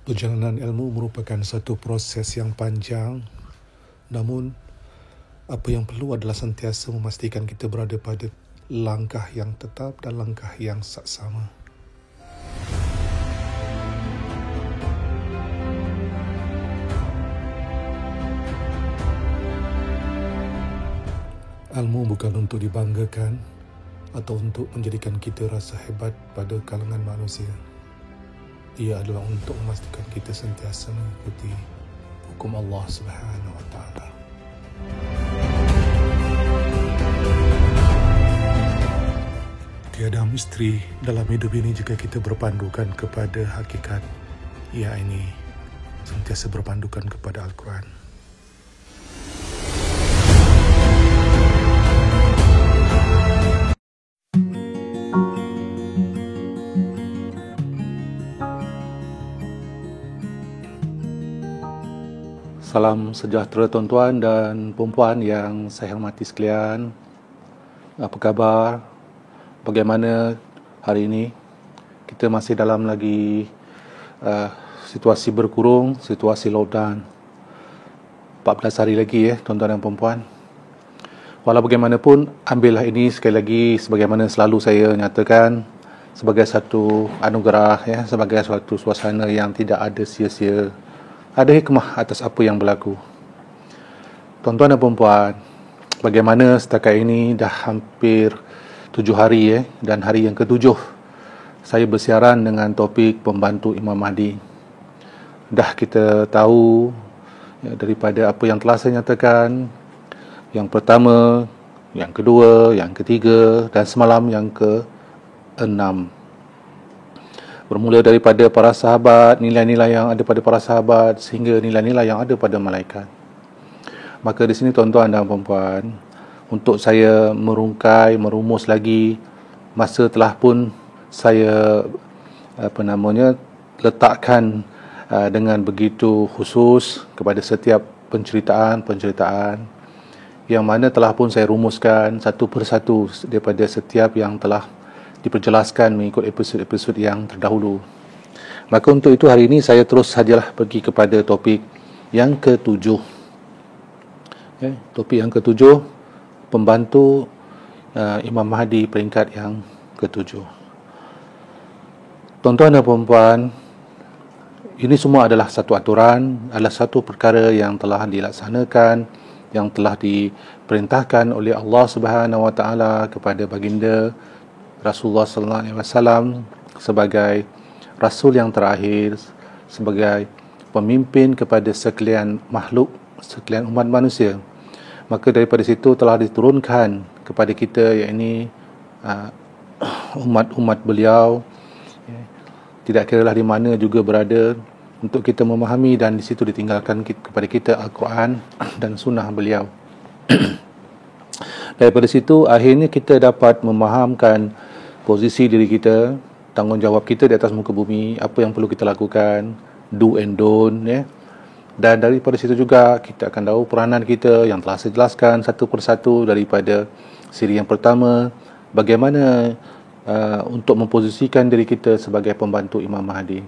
Perjalanan ilmu merupakan satu proses yang panjang, namun apa yang perlu adalah sentiasa memastikan kita berada pada langkah yang tetap dan langkah yang saksama. Ilmu bukan untuk dibanggakan atau untuk menjadikan kita rasa hebat pada kalangan manusia. Ia adalah untuk memastikan kita sentiasa mengikuti hukum Allah Subhanahu Wa Taala. Tiada misteri dalam hidup ini jika kita berpandukan kepada hakikat, yakni sentiasa berpandukan kepada Al-Quran. Salam sejahtera tuan-tuan dan puan-puan yang saya hormati sekalian. Apa khabar? Bagaimana hari ini? Kita masih dalam lagi situasi berkurung, situasi lockdown. 14 hari lagi tuan-tuan dan puan-puan. Walau bagaimanapun, ambillah ini sekali lagi sebagaimana selalu saya nyatakan sebagai satu anugerah, sebagai suatu suasana yang tidak ada sia-sia. Ada hikmah atas apa yang berlaku. Tuan-tuan dan puan-puan, bagaimana setakat ini dah hampir 7 hari dan hari yang ke-7 saya bersiaran dengan topik pembantu Imam Mahdi. Dah kita tahu daripada apa yang telah saya nyatakan, yang pertama, yang kedua, yang ketiga dan semalam yang ke-6. Bermula daripada para sahabat, nilai-nilai yang ada pada para sahabat sehingga nilai-nilai yang ada pada malaikat. Maka di sini tuan-tuan dan puan-puan, untuk saya merumus lagi, masa telah pun saya letakkan dengan begitu khusus kepada setiap penceritaan yang mana telah pun saya rumuskan satu persatu daripada setiap yang telah diperjelaskan mengikut episod-episod yang terdahulu. Maka untuk itu hari ini saya terus sajalah pergi kepada topik yang ke-7. Topik yang ke-7, pembantu Imam Mahdi peringkat yang ke-7. Tuan-tuan dan puan-puan, ini semua adalah satu aturan, adalah satu perkara yang telah dilaksanakan, yang telah diperintahkan oleh Allah Subhanahu Wa Taala kepada baginda Rasulullah sallallahu alaihi wasallam sebagai rasul yang terakhir, sebagai pemimpin kepada sekalian makhluk, sekalian umat manusia. Maka daripada situ telah diturunkan kepada kita, yakni umat beliau, tidak kiralah di mana juga berada, untuk kita memahami, dan di situ ditinggalkan kepada kita Al-Quran dan sunnah beliau. Daripada situ akhirnya kita dapat memahamkan posisi diri kita, tanggungjawab kita di atas muka bumi, apa yang perlu kita lakukan, do and don't, dan daripada situ juga kita akan tahu peranan kita yang telah saya jelaskan satu persatu daripada siri yang pertama, bagaimana untuk memposisikan diri kita sebagai pembantu Imam Mahdi.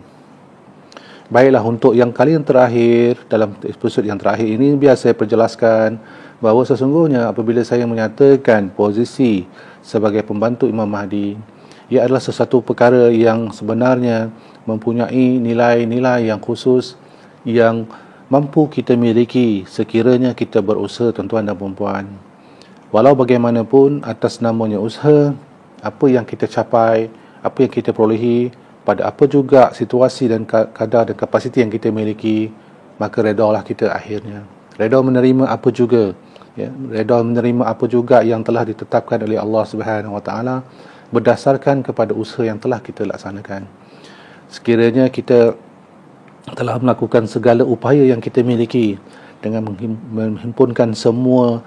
Baiklah, untuk yang kali yang terakhir, dalam episod yang terakhir ini, biar saya perjelaskan bahawa sesungguhnya apabila saya menyatakan posisi sebagai pembantu Imam Mahdi, ia adalah sesuatu perkara yang sebenarnya mempunyai nilai-nilai yang khusus yang mampu kita miliki sekiranya kita berusaha, tuan-tuan dan puan-puan. Walau bagaimanapun, atas namanya usaha, apa yang kita capai, apa yang kita perolehi, pada apa juga situasi dan kadar dan kapasiti yang kita miliki, maka redalah kita akhirnya. Reda menerima apa juga, reda menerima apa juga yang telah ditetapkan oleh Allah Subhanahu Wa Taala berdasarkan kepada usaha yang telah kita laksanakan. Sekiranya kita telah melakukan segala upaya yang kita miliki dengan menghimpunkan semua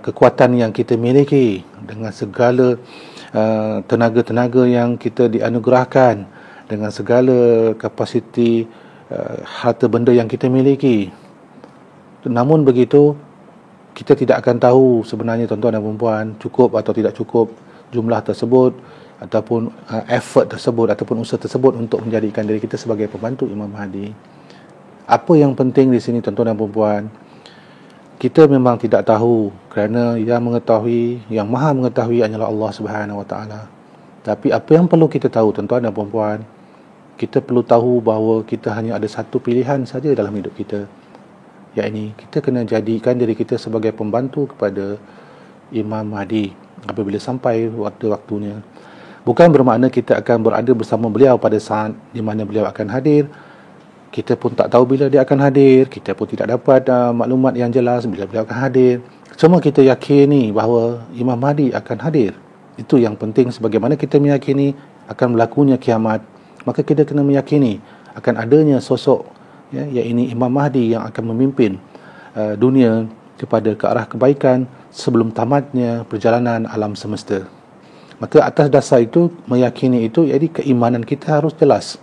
kekuatan yang kita miliki, dengan segala tenaga-tenaga yang kita dianugerahkan, dengan segala kapasiti harta benda yang kita miliki. Namun begitu, kita tidak akan tahu sebenarnya, tuan-tuan dan puan-puan, cukup atau tidak cukup jumlah tersebut ataupun effort tersebut ataupun usaha tersebut untuk menjadikan diri kita sebagai pembantu Imam Mahdi. Apa yang penting di sini tuan-tuan dan puan-puan, kita memang tidak tahu, kerana yang mengetahui, yang maha mengetahui hanyalah Allah Subhanahu Wa Taala. Tapi apa yang perlu kita tahu tuan-tuan dan puan-puan, kita perlu tahu bahawa kita hanya ada satu pilihan saja dalam hidup kita, iaitu kita kena jadikan diri kita sebagai pembantu kepada Imam Mahdi apabila sampai waktu-waktunya. Bukan bermakna kita akan berada bersama beliau pada saat di mana beliau akan hadir. Kita pun tak tahu bila dia akan hadir, kita pun tidak dapat maklumat yang jelas bila beliau akan hadir. Cuma kita yakini bahawa Imam Mahdi akan hadir. Itu yang penting. Sebagaimana kita meyakini akan berlakunya kiamat, maka kita kena meyakini akan adanya sosok, iaitu Imam Mahdi yang akan memimpin dunia kepada ke arah kebaikan sebelum tamatnya perjalanan alam semesta. Maka atas dasar itu, meyakini itu, jadi keimanan kita harus jelas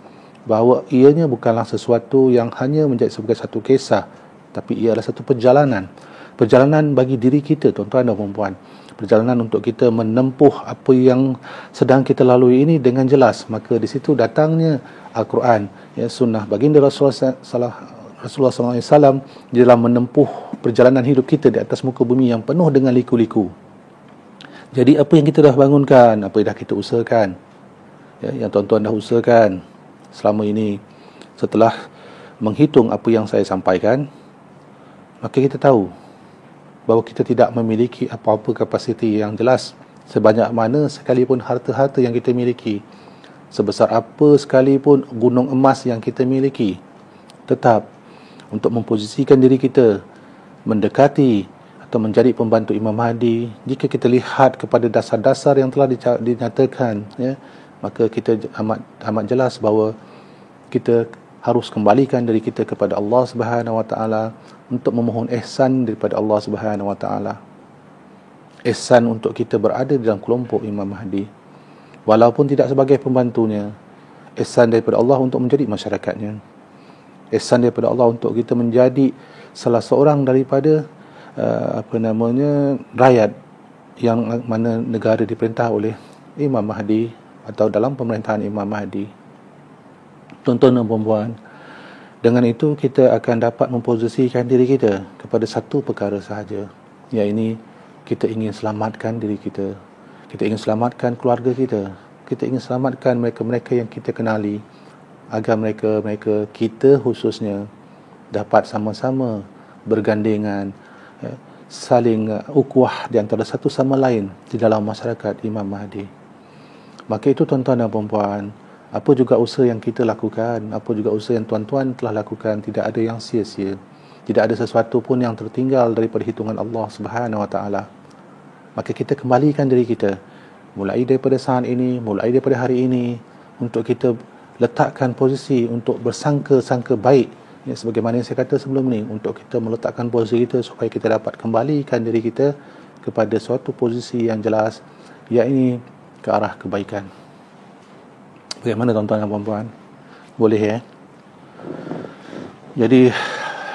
bahawa ianya bukanlah sesuatu yang hanya menjadi sebagai satu kisah, tapi ia adalah satu perjalanan. Perjalanan bagi diri kita, tuan-tuan dan puan-puan. Perjalanan untuk kita menempuh apa yang sedang kita lalui ini dengan jelas. Maka di situ datangnya Al-Quran, sunnah baginda Rasulullah SAW di dalam menempuh perjalanan hidup kita di atas muka bumi yang penuh dengan liku-liku. Jadi apa yang kita dah bangunkan, apa yang dah kita usahakan, yang tuan-tuan dah usahakan selama ini, setelah menghitung apa yang saya sampaikan, maka kita tahu bahawa kita tidak memiliki apa-apa kapasiti yang jelas. Sebanyak mana sekalipun harta-harta yang kita miliki, sebesar apa sekalipun gunung emas yang kita miliki, tetap untuk memposisikan diri kita mendekati atau menjadi pembantu Imam Mahdi, jika kita lihat kepada dasar-dasar yang telah dinyatakan, maka kita amat jelas bahawa kita harus kembalikan diri kita kepada Allah Subhanahu Wa Taala untuk memohon ihsan daripada Allah Subhanahu Wa Taala. Ihsan untuk kita berada dalam kelompok Imam Mahdi, walaupun tidak sebagai pembantunya. Ihsan daripada Allah untuk menjadi masyarakatnya. Ihsan daripada Allah untuk kita menjadi salah seorang daripada rakyat yang mana negara diperintah oleh Imam Mahdi atau dalam pemerintahan Imam Mahdi. Tuan-tuan dan puan-puan, dengan itu kita akan dapat memposisikan diri kita kepada satu perkara sahaja, iaitu kita ingin selamatkan diri kita, kita ingin selamatkan keluarga kita, kita ingin selamatkan mereka-mereka yang kita kenali, agar mereka kita khususnya dapat sama-sama bergandengan, saling ukhuwah di antara satu sama lain di dalam masyarakat Imam Mahdi. Maka itu tuan-tuan dan puan-puan, apa juga usaha yang kita lakukan, apa juga usaha yang tuan-tuan telah lakukan, tidak ada yang sia-sia. Tidak ada sesuatu pun yang tertinggal daripada hitungan Allah Subhanahu Wa Taala. Maka kita kembalikan diri kita, mulai daripada saat ini, mulai daripada hari ini, untuk kita letakkan posisi untuk bersangka-sangka baik, sebagaimana yang saya kata sebelum ni, untuk kita meletakkan posisi kita supaya kita dapat kembalikan diri kita kepada suatu posisi yang jelas, iaitu ke arah kebaikan. Bagaimana tuan-tuan dan puan-puan? Boleh Jadi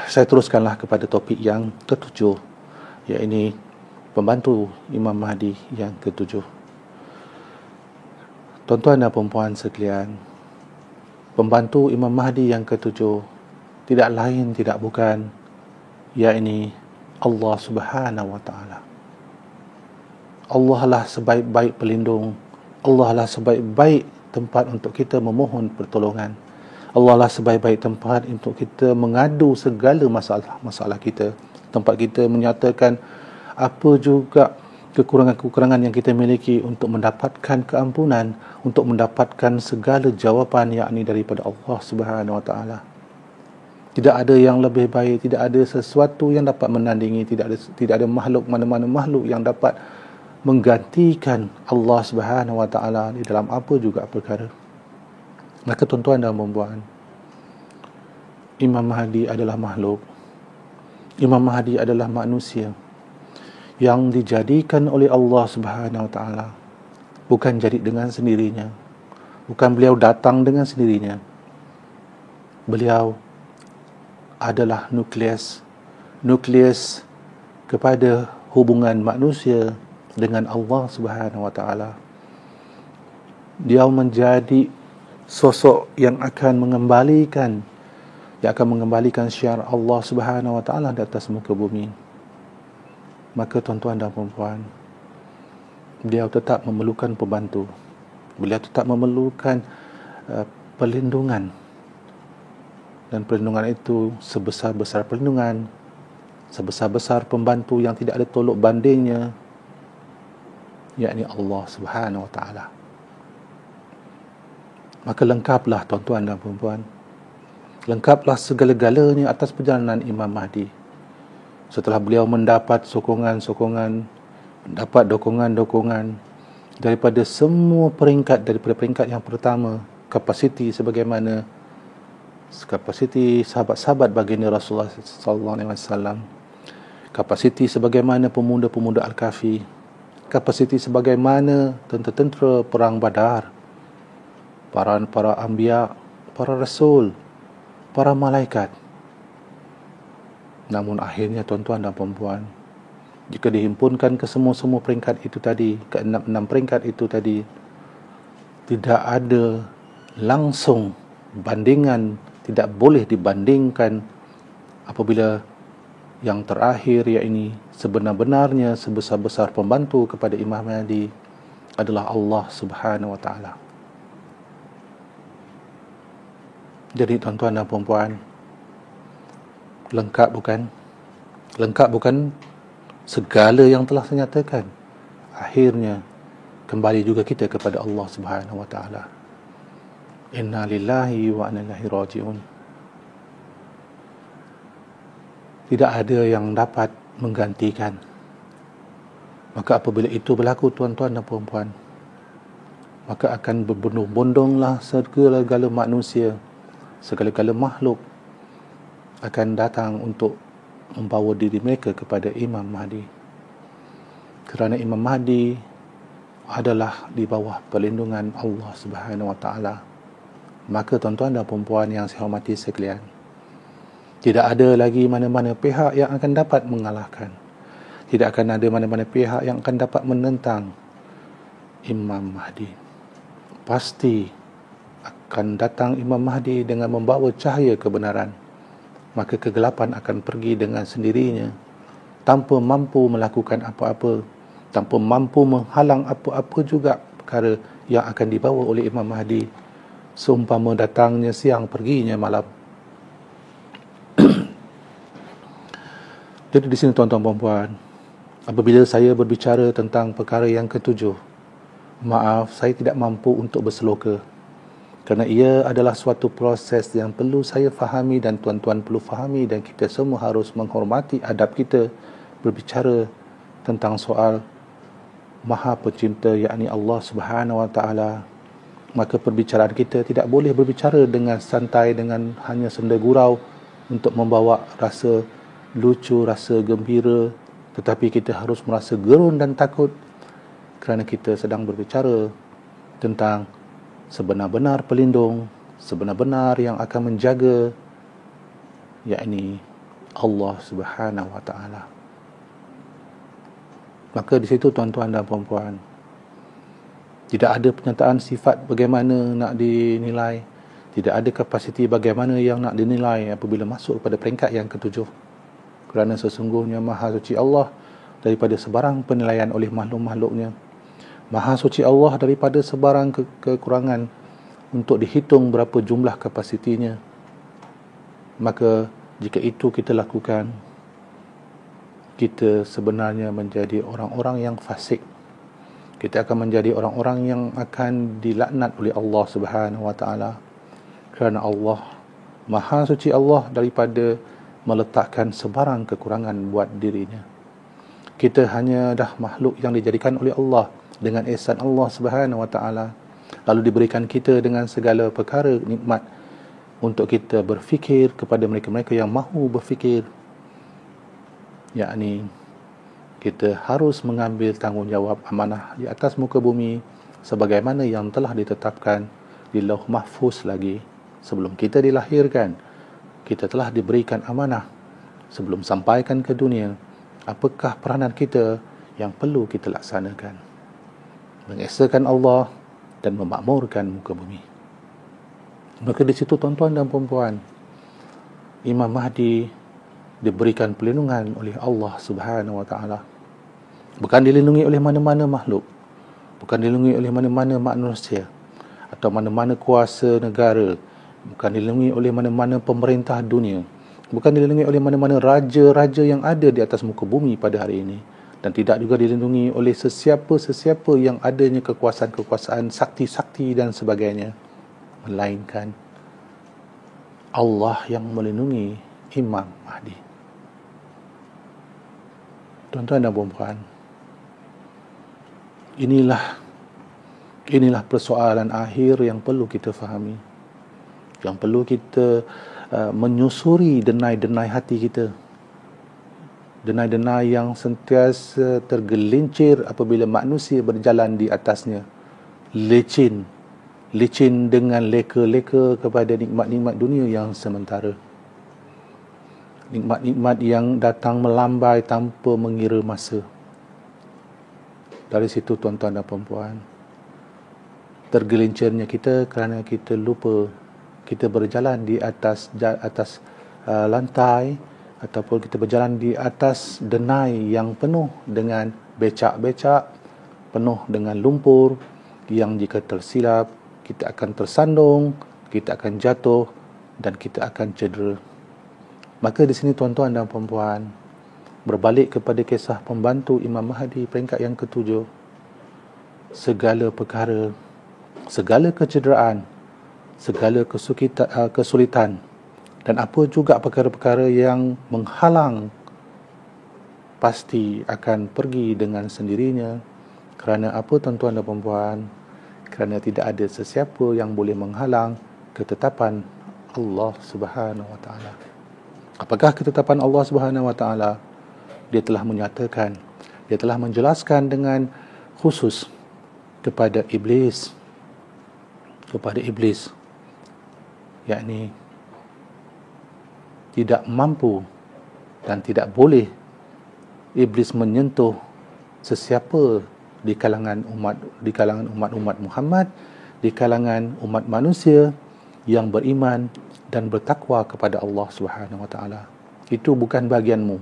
saya teruskanlah kepada topik yang ketujuh, iaitu pembantu Imam Mahdi yang ketujuh. Tuan-tuan dan puan-puan sekalian, pembantu Imam Mahdi yang ketujuh tidak lain tidak bukan, iaitu Allah Subhanahu Wa Taala. Allah lah sebaik-baik pelindung, Allah lah sebaik-baik tempat untuk kita memohon pertolongan, Allah lah sebaik-baik tempat untuk kita mengadu segala masalah kita, tempat kita menyatakan apa juga kekurangan-kekurangan yang kita miliki untuk mendapatkan keampunan, untuk mendapatkan segala jawapan yakni daripada Allah Subhanahu Wa Taala. Tidak ada yang lebih baik, tidak ada sesuatu yang dapat menandingi, tidak ada makhluk, mana-mana makhluk yang dapat menggantikan Allah Subhanahu Wa Taala di dalam apa juga perkara. Maka tuan-tuan dan puan-puan, Imam Mahdi adalah makhluk. Imam Mahdi adalah manusia yang dijadikan oleh Allah Subhanahu Wa Taala. Bukan jadi dengan sendirinya, bukan beliau datang dengan sendirinya. Beliau adalah nukleus kepada hubungan manusia dengan Allah Subhanahu Wa Taala. Dia menjadi sosok yang akan mengembalikan syiar Allah Subhanahu wa taala di atas muka bumi. Maka tuan-tuan dan puan-puan, beliau tetap memerlukan pembantu. Beliau tetap memerlukan perlindungan. Dan perlindungan itu sebesar-besar perlindungan, sebesar-besar pembantu yang tidak ada tolok bandingnya, yakni Allah Subhanahu wa taala. Maka lengkaplah tuan-tuan dan puan-puan, lengkaplah segala-galanya atas perjalanan Imam Mahdi. Setelah beliau mendapat sokongan-sokongan, mendapat dokongan-dokongan daripada semua peringkat, daripada peringkat yang pertama, kapasiti sahabat-sahabat baginda Rasulullah sallallahu alaihi wasallam, kapasiti sebagaimana pemuda-pemuda Al-Kahfi, kapasiti sebagaimana tentera-tentera perang Badar, para anbiya, para rasul, para malaikat. Namun akhirnya tuan-tuan dan puan-puan, jika dihimpunkan ke semua peringkat itu tadi, ke enam peringkat itu tadi, tidak ada langsung bandingan, tidak boleh dibandingkan apabila yang terakhir, yakni sebenar-benarnya sebesar-besar pembantu kepada Imam Mahdi adalah Allah Subhanahu wa taala. Jadi tuan-tuan dan puan-puan, lengkap bukan? Lengkap bukan segala yang telah saya nyatakan? Akhirnya kembali juga kita kepada Allah Subhanahu wa taala. Inna lillahi wa inna ilaihi raji'un. Tidak ada yang dapat menggantikan. Maka apabila itu berlaku tuan-tuan dan puan-puan, maka akan berbondong-bondonglah segala-gala manusia, segala-gala makhluk akan datang untuk membawa diri mereka kepada Imam Mahdi. Kerana Imam Mahdi adalah di bawah perlindungan Allah Subhanahu wa taala. Maka tuan-tuan dan puan-puan yang saya hormati sekalian, tidak ada lagi mana-mana pihak yang akan dapat mengalahkan. Tidak akan ada mana-mana pihak yang akan dapat menentang Imam Mahdi. Pasti akan datang Imam Mahdi dengan membawa cahaya kebenaran. Maka kegelapan akan pergi dengan sendirinya, tanpa mampu melakukan apa-apa, tanpa mampu menghalang apa-apa juga perkara yang akan dibawa oleh Imam Mahdi, seumpama datangnya siang perginya malam. Jadi di sini tuan-tuan dan puan, apabila saya berbicara tentang perkara yang ketujuh, maaf, saya tidak mampu untuk berseloka, kerana ia adalah suatu proses yang perlu saya fahami dan tuan-tuan perlu fahami, dan kita semua harus menghormati adab kita berbicara tentang soal Maha Pencipta, yakni Allah Subhanahu wa taala. Maka perbicaraan kita tidak boleh berbicara dengan santai, dengan hanya senda gurau untuk membawa rasa lucu, rasa gembira, tetapi kita harus merasa gerun dan takut kerana kita sedang berbicara tentang sebenar-benar pelindung, sebenar-benar yang akan menjaga, yakni Allah Subhanahu wa taala. Maka di situ tuan-tuan dan puan-puan, tidak ada pernyataan sifat bagaimana nak dinilai, tidak ada kapasiti bagaimana yang nak dinilai apabila masuk kepada peringkat yang ketujuh. Kerana sesungguhnya Maha Suci Allah daripada sebarang penilaian oleh makhluk-makhluknya. Maha Suci Allah daripada sebarang kekurangan untuk dihitung berapa jumlah kapasitinya. Maka jika itu kita lakukan, kita sebenarnya menjadi orang-orang yang fasik. Kita akan menjadi orang-orang yang akan dilaknat oleh Allah Subhanahu wa taala. Kerana Allah, Maha Suci Allah daripada meletakkan sebarang kekurangan buat dirinya. Kita hanya dah makhluk yang dijadikan oleh Allah dengan ihsan Allah Subhanahu wa taala, lalu diberikan kita dengan segala perkara nikmat untuk kita berfikir kepada mereka-mereka yang mahu berfikir, yakni kita harus mengambil tanggungjawab amanah di atas muka bumi sebagaimana yang telah ditetapkan di Lauh Mahfuz lagi sebelum kita dilahirkan. Kita telah diberikan amanah sebelum sampaikan ke dunia. Apakah peranan kita yang perlu kita laksanakan? Mengesahkan Allah dan memakmurkan muka bumi. Maka di situ tuan-tuan dan puan-puan, Imam Mahdi diberikan perlindungan oleh Allah Subhanahu wa taala. Bukan dilindungi oleh mana-mana makhluk, bukan dilindungi oleh mana-mana manusia atau mana-mana kuasa negara, bukan dilindungi oleh mana-mana pemerintah dunia, bukan dilindungi oleh mana-mana raja-raja yang ada di atas muka bumi pada hari ini, dan tidak juga dilindungi oleh sesiapa-sesiapa yang adanya kekuasaan-kekuasaan, sakti-sakti dan sebagainya, melainkan Allah yang melindungi Imam Mahdi. Tuan-tuan dan puan-puan, inilah persoalan akhir yang perlu kita fahami, yang perlu kita menyusuri denai-denai hati kita, denai-denai yang sentiasa tergelincir apabila manusia berjalan di atasnya, licin dengan leka-leka kepada nikmat-nikmat dunia yang sementara, nikmat-nikmat yang datang melambai tanpa mengira masa. Dari situ tuan-tuan dan puan-puan, tergelincirnya kita kerana kita lupa kita berjalan di atas lantai, ataupun kita berjalan di atas denai yang penuh dengan becak-becak, penuh dengan lumpur, yang jika tersilap kita akan tersandung, kita akan jatuh dan kita akan cedera. Maka di sini tuan-tuan dan puan-puan, berbalik kepada kisah pembantu Imam Mahdi peringkat yang ke-7, segala perkara, segala kecederaan, segala kesulitan dan apa juga perkara-perkara yang menghalang pasti akan pergi dengan sendirinya. Kerana apa tuan-tuan dan puan-puan? Kerana tidak ada sesiapa yang boleh menghalang ketetapan Allah Subhanahu wa taala. Apakah ketetapan Allah Subhanahu wa taala? Dia telah menyatakan, dia telah menjelaskan dengan khusus kepada iblis, yakni tidak mampu dan tidak boleh iblis menyentuh sesiapa di kalangan umat Muhammad, di kalangan umat manusia yang beriman dan bertakwa kepada Allah Subhanahu wa taala. Itu bukan bahagianmu,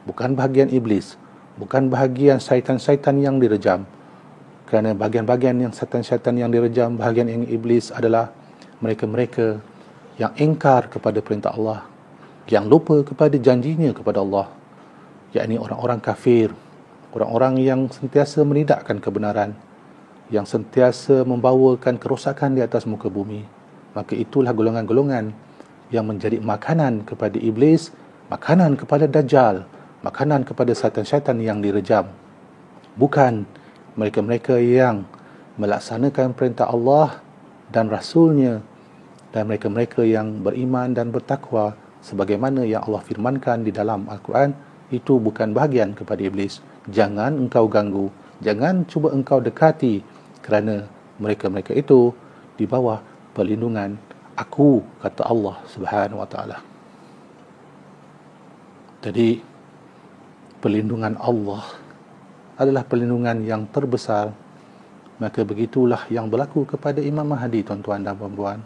bukan bahagian iblis, bukan bahagian syaitan-syaitan yang direjam. Kerana bahagian-bahagian yang syaitan-syaitan yang direjam, bahagian yang iblis adalah mereka-mereka yang ingkar kepada perintah Allah, yang lupa kepada janjinya kepada Allah, yakni orang-orang kafir, orang-orang yang sentiasa menidakkan kebenaran, yang sentiasa membawakan kerosakan di atas muka bumi. Maka itulah golongan-golongan yang menjadi makanan kepada iblis, makanan kepada Dajjal, makanan kepada syaitan-syaitan yang direjam. Bukan mereka-mereka yang melaksanakan perintah Allah dan Rasulnya, dan mereka-mereka yang beriman dan bertakwa sebagaimana yang Allah firmankan di dalam Al-Quran. Itu bukan bahagian kepada iblis. Jangan engkau ganggu, jangan cuba engkau dekati, kerana mereka-mereka itu di bawah perlindungan aku, kata Allah Subhanahu wa taala. Jadi perlindungan Allah adalah perlindungan yang terbesar. Maka begitulah yang berlaku kepada Imam Mahdi, tuan-tuan dan puan-puan.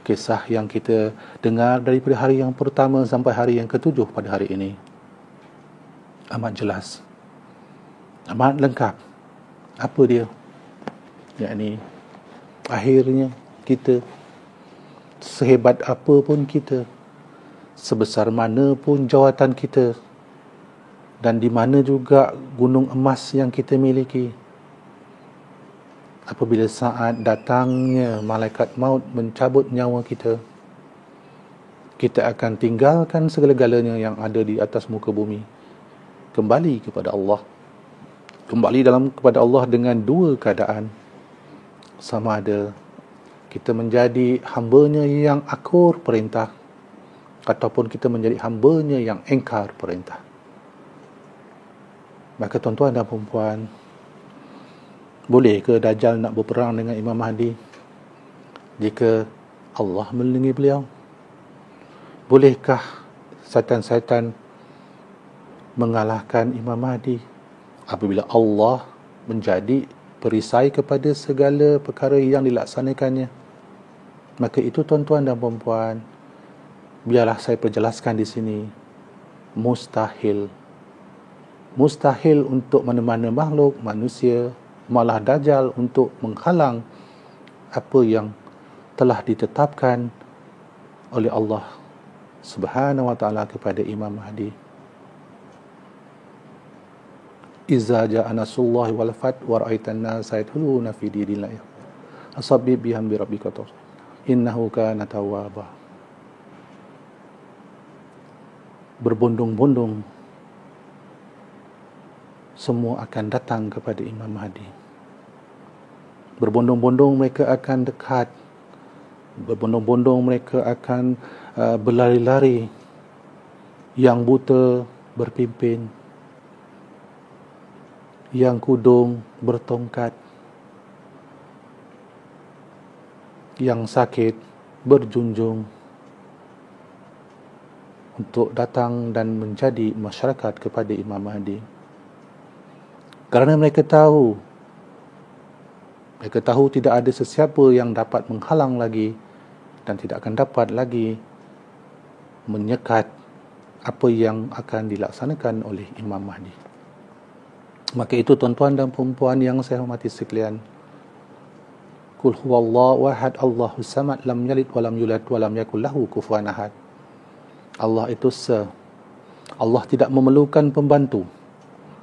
Kisah yang kita dengar daripada hari yang pertama sampai hari yang ke-7 pada hari ini amat jelas, amat lengkap. Apa dia? Yakni akhirnya kita, sehebat apa pun kita, sebesar mana pun jawatan kita, dan di mana juga gunung emas yang kita miliki, apabila saat datangnya malaikat maut mencabut nyawa kita, kita akan tinggalkan segala-galanya yang ada di atas muka bumi, kembali kepada Allah. Kembali kepada Allah dengan dua keadaan. Sama ada kita menjadi hamba-Nya yang akur perintah, ataupun kita menjadi hamba-Nya yang engkar perintah. Maka tuan-tuan dan puan-puan, boleh ke Dajjal nak berperang dengan Imam Mahdi jika Allah melindungi beliau? Bolehkah syaitan-syaitan mengalahkan Imam Mahdi apabila Allah menjadi perisai kepada segala perkara yang dilaksanakannya. Maka itu tuan-tuan dan puan-puan, biarlah saya perjelaskan di sini, mustahil. Mustahil untuk mana-mana makhluk, manusia, malah Dajjal untuk menghalang apa yang telah ditetapkan oleh Allah Subhanahu wa ta'ala kepada Imam Mahdi. Iza ja'a nasrullahi wal fath wa ra'aitan nasa yadkhuluna fi dinillahi fasabbih bihamdi rabbika innahu kana tawwaba. Berbondong-bondong semua akan datang kepada Imam Mahdi. Berbondong-bondong mereka akan dekat. Berbondong-bondong mereka akan berlari-lari. Yang buta berpimpin, yang kudung bertongkat, yang sakit berjunjung, untuk datang dan menjadi masyarakat kepada Imam Mahdi. Kerana mereka tahu tidak ada sesiapa yang dapat menghalang lagi dan tidak akan dapat lagi menyekat apa yang akan dilaksanakan oleh Imam Mahdi. Maka itu tuan-tuan dan puan-puan yang saya hormati sekalian, Qul huwallahu ahad, Allahus samad, lam yalid wa lam yulad wa lam yakul lahu kufuwan ahad. Allah itu Allah tidak memerlukan pembantu.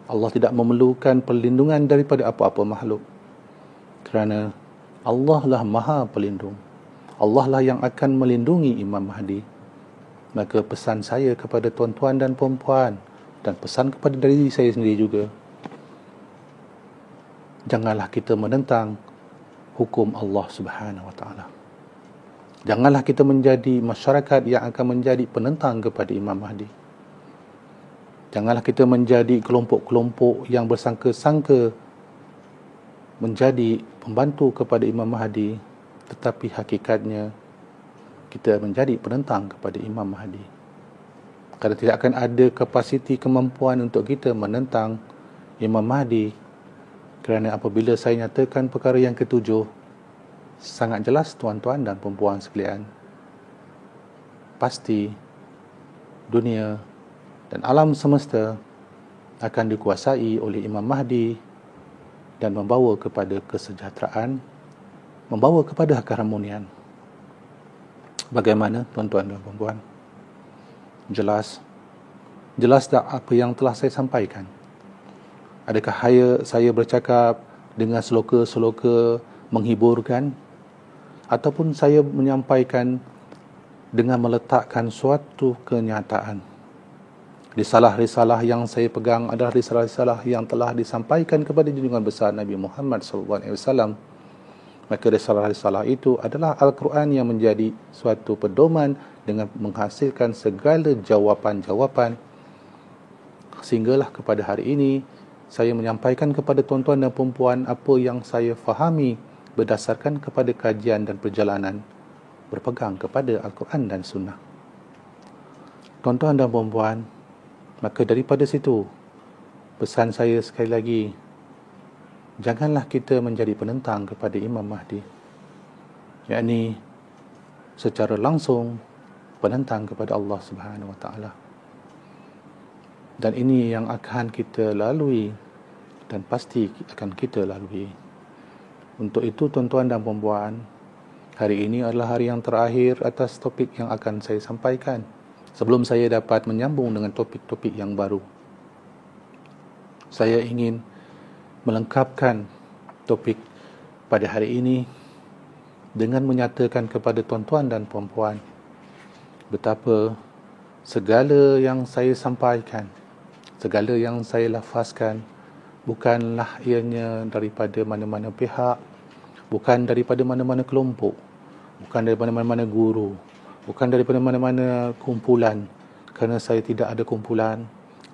Allah tidak memerlukan perlindungan daripada apa-apa makhluk. Kerana Allah lah Maha Pelindung. Allah lah yang akan melindungi Imam Mahdi. Maka pesan saya kepada tuan-tuan dan puan-puan, dan pesan kepada diri saya sendiri juga, janganlah kita menentang hukum Allah Subhanahu wa ta'ala. Janganlah kita menjadi masyarakat yang akan menjadi penentang kepada Imam Mahdi. Janganlah kita menjadi kelompok-kelompok yang bersangka-sangka menjadi pembantu kepada Imam Mahdi, tetapi hakikatnya kita menjadi penentang kepada Imam Mahdi. Kerana tidak akan ada kapasiti kemampuan untuk kita menentang Imam Mahdi. Kerana apabila saya nyatakan perkara yang ketujuh, sangat jelas tuan-tuan dan puan-puan sekalian, pasti dunia dan alam semesta akan dikuasai oleh Imam Mahdi dan membawa kepada kesejahteraan, membawa kepada keharmonian. Bagaimana tuan-tuan dan puan-puan? Jelas tak apa yang telah saya sampaikan? Adakah saya bercakap dengan seloka-seloka menghiburkan, ataupun saya menyampaikan dengan meletakkan suatu kenyataan? Risalah-risalah yang saya pegang adalah risalah-risalah yang telah disampaikan kepada junjungan besar Nabi Muhammad SAW. Maka risalah-risalah itu adalah Al-Quran yang menjadi suatu pedoman dengan menghasilkan segala jawapan-jawapan. Sehinggalah kepada hari ini saya menyampaikan kepada tuan-tuan dan puan-puan apa yang saya fahami berdasarkan kepada kajian dan perjalanan berpegang kepada Al-Quran dan Sunnah. Tuan-tuan dan puan-puan, maka daripada situ, pesan saya sekali lagi, janganlah kita menjadi penentang kepada Imam Mahdi, yakni secara langsung penentang kepada Allah Subhanahu wa ta'ala. Dan ini yang akan kita lalui dan pasti akan kita lalui. Untuk itu tuan-tuan dan puan-puan, hari ini adalah hari yang terakhir atas topik yang akan saya sampaikan, sebelum saya dapat menyambung dengan topik-topik yang baru. Saya ingin melengkapkan topik pada hari ini dengan menyatakan kepada tuan-tuan dan puan-puan betapa segala yang saya sampaikan, segala yang saya lafazkan, bukanlah ianya daripada mana-mana pihak, bukan daripada mana-mana kelompok, bukan daripada mana-mana guru, bukan daripada mana-mana kumpulan. Kerana saya tidak ada kumpulan,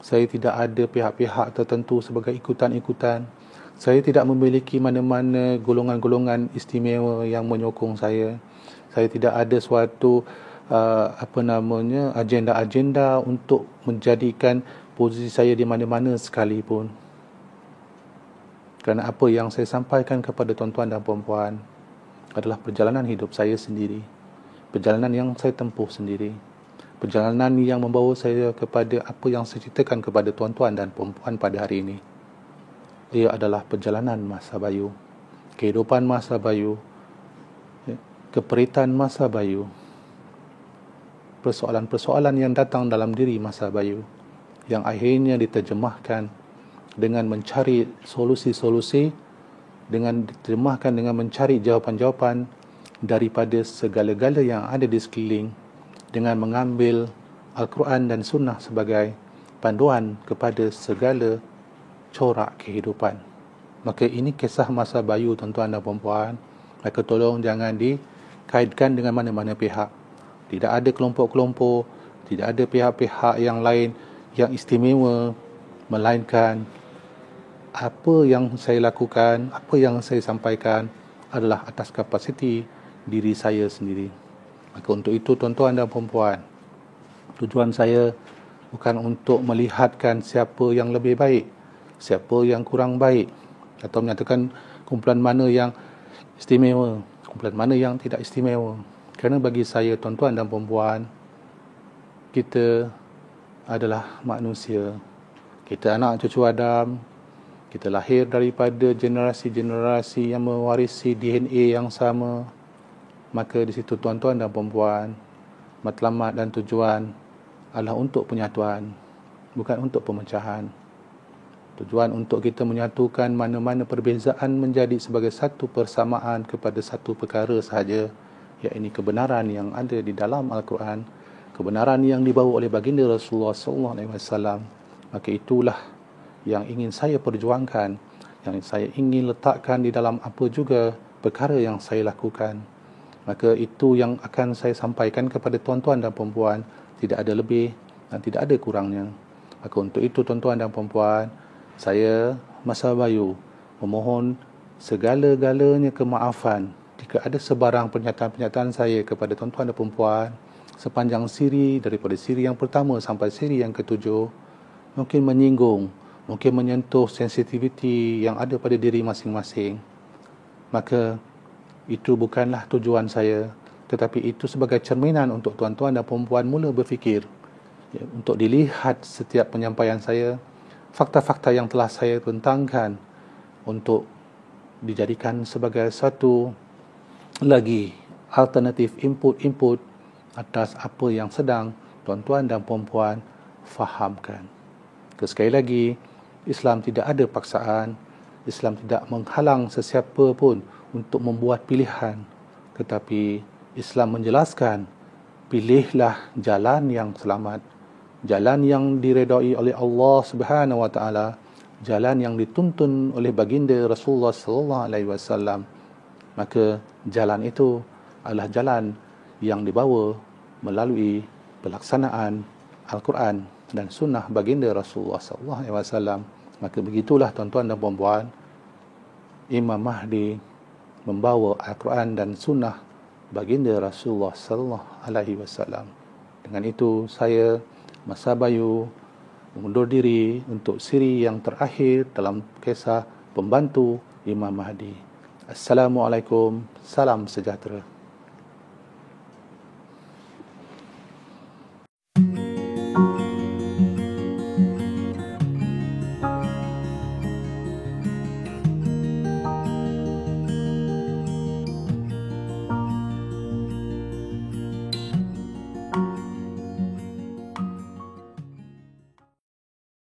saya tidak ada pihak-pihak tertentu sebagai ikutan-ikutan, saya tidak memiliki mana-mana golongan-golongan istimewa yang menyokong saya tidak ada suatu agenda-agenda untuk menjadikan posisi saya di mana-mana sekalipun. Kerana apa yang saya sampaikan kepada tuan-tuan dan puan-puan adalah perjalanan hidup saya sendiri, perjalanan yang saya tempuh sendiri, perjalanan yang membawa saya kepada apa yang saya ceritakan kepada tuan-tuan dan puan-puan pada hari ini. Ia adalah perjalanan masa bayu, kehidupan masa bayu, keperitan masa bayu, persoalan-persoalan yang datang dalam diri masa bayu, yang akhirnya diterjemahkan dengan mencari solusi-solusi, dengan diterjemahkan dengan mencari jawapan-jawapan daripada segala-gala yang ada di sekeliling, dengan mengambil Al-Quran dan Sunnah sebagai panduan kepada segala corak kehidupan. Maka ini kisah masa bayu tuan-tuan dan puan-puan. Maka tolong jangan dikaitkan dengan mana-mana pihak. Tidak ada kelompok-kelompok, tidak ada pihak-pihak yang lain yang istimewa, melainkan apa yang saya lakukan, apa yang saya sampaikan adalah atas kapasiti diri saya sendiri. Maka untuk itu tuan-tuan dan puan-puan, tujuan saya bukan untuk melihatkan siapa yang lebih baik, siapa yang kurang baik, atau menyatakan kumpulan mana yang istimewa, kumpulan mana yang tidak istimewa. Kerana bagi saya, tuan-tuan dan puan-puan, kita adalah manusia. Kita anak cucu Adam. Kita lahir daripada generasi-generasi yang mewarisi DNA yang sama. Maka di situ tuan-tuan dan puan-puan, matlamat dan tujuan adalah untuk penyatuan, bukan untuk pemecahan. Tujuan untuk kita menyatukan mana-mana perbezaan menjadi sebagai satu persamaan kepada satu perkara sahaja, iaitu kebenaran yang ada di dalam Al-Quran, kebenaran yang dibawa oleh baginda Rasulullah SAW. Maka itulah yang ingin saya perjuangkan, yang saya ingin letakkan di dalam apa juga perkara yang saya lakukan. Maka itu yang akan saya sampaikan kepada tuan-tuan dan puan-puan, tidak ada lebih dan tidak ada kurangnya. Maka untuk itu tuan-tuan dan puan-puan, saya masa bayu memohon segala-galanya kemaafan jika ada sebarang pernyataan-pernyataan saya kepada tuan-tuan dan puan-puan sepanjang siri, daripada siri yang pertama sampai siri yang ketujuh, mungkin menyinggung, mungkin menyentuh sensitiviti yang ada pada diri masing-masing. Maka itu bukanlah tujuan saya, tetapi itu sebagai cerminan untuk tuan-tuan dan puan-puan mula berfikir, untuk dilihat setiap penyampaian saya, fakta-fakta yang telah saya bentangkan, untuk dijadikan sebagai satu lagi alternatif input atas apa yang sedang tuan-tuan dan puan-puan fahamkan. Sekali lagi, Islam tidak ada paksaan, Islam tidak menghalang sesiapa pun untuk membuat pilihan, tetapi Islam menjelaskan, pilihlah jalan yang selamat, jalan yang diredai oleh Allah Subhanahu wa taala, jalan yang dituntun oleh baginda Rasulullah sallallahu alaihi wasallam. Maka jalan itu adalah jalan yang dibawa melalui pelaksanaan Al-Quran dan sunnah baginda Rasulullah sallallahu alaihi wasallam. Maka begitulah tuan-tuan dan puan-puan, Imam Mahdi membawa Al-Quran dan sunnah baginda Rasulullah sallallahu alaihi wasallam. Dengan itu saya masa bayu mengundur diri untuk siri yang terakhir dalam kisah pembantu Imam Mahdi. Assalamualaikum, salam sejahtera.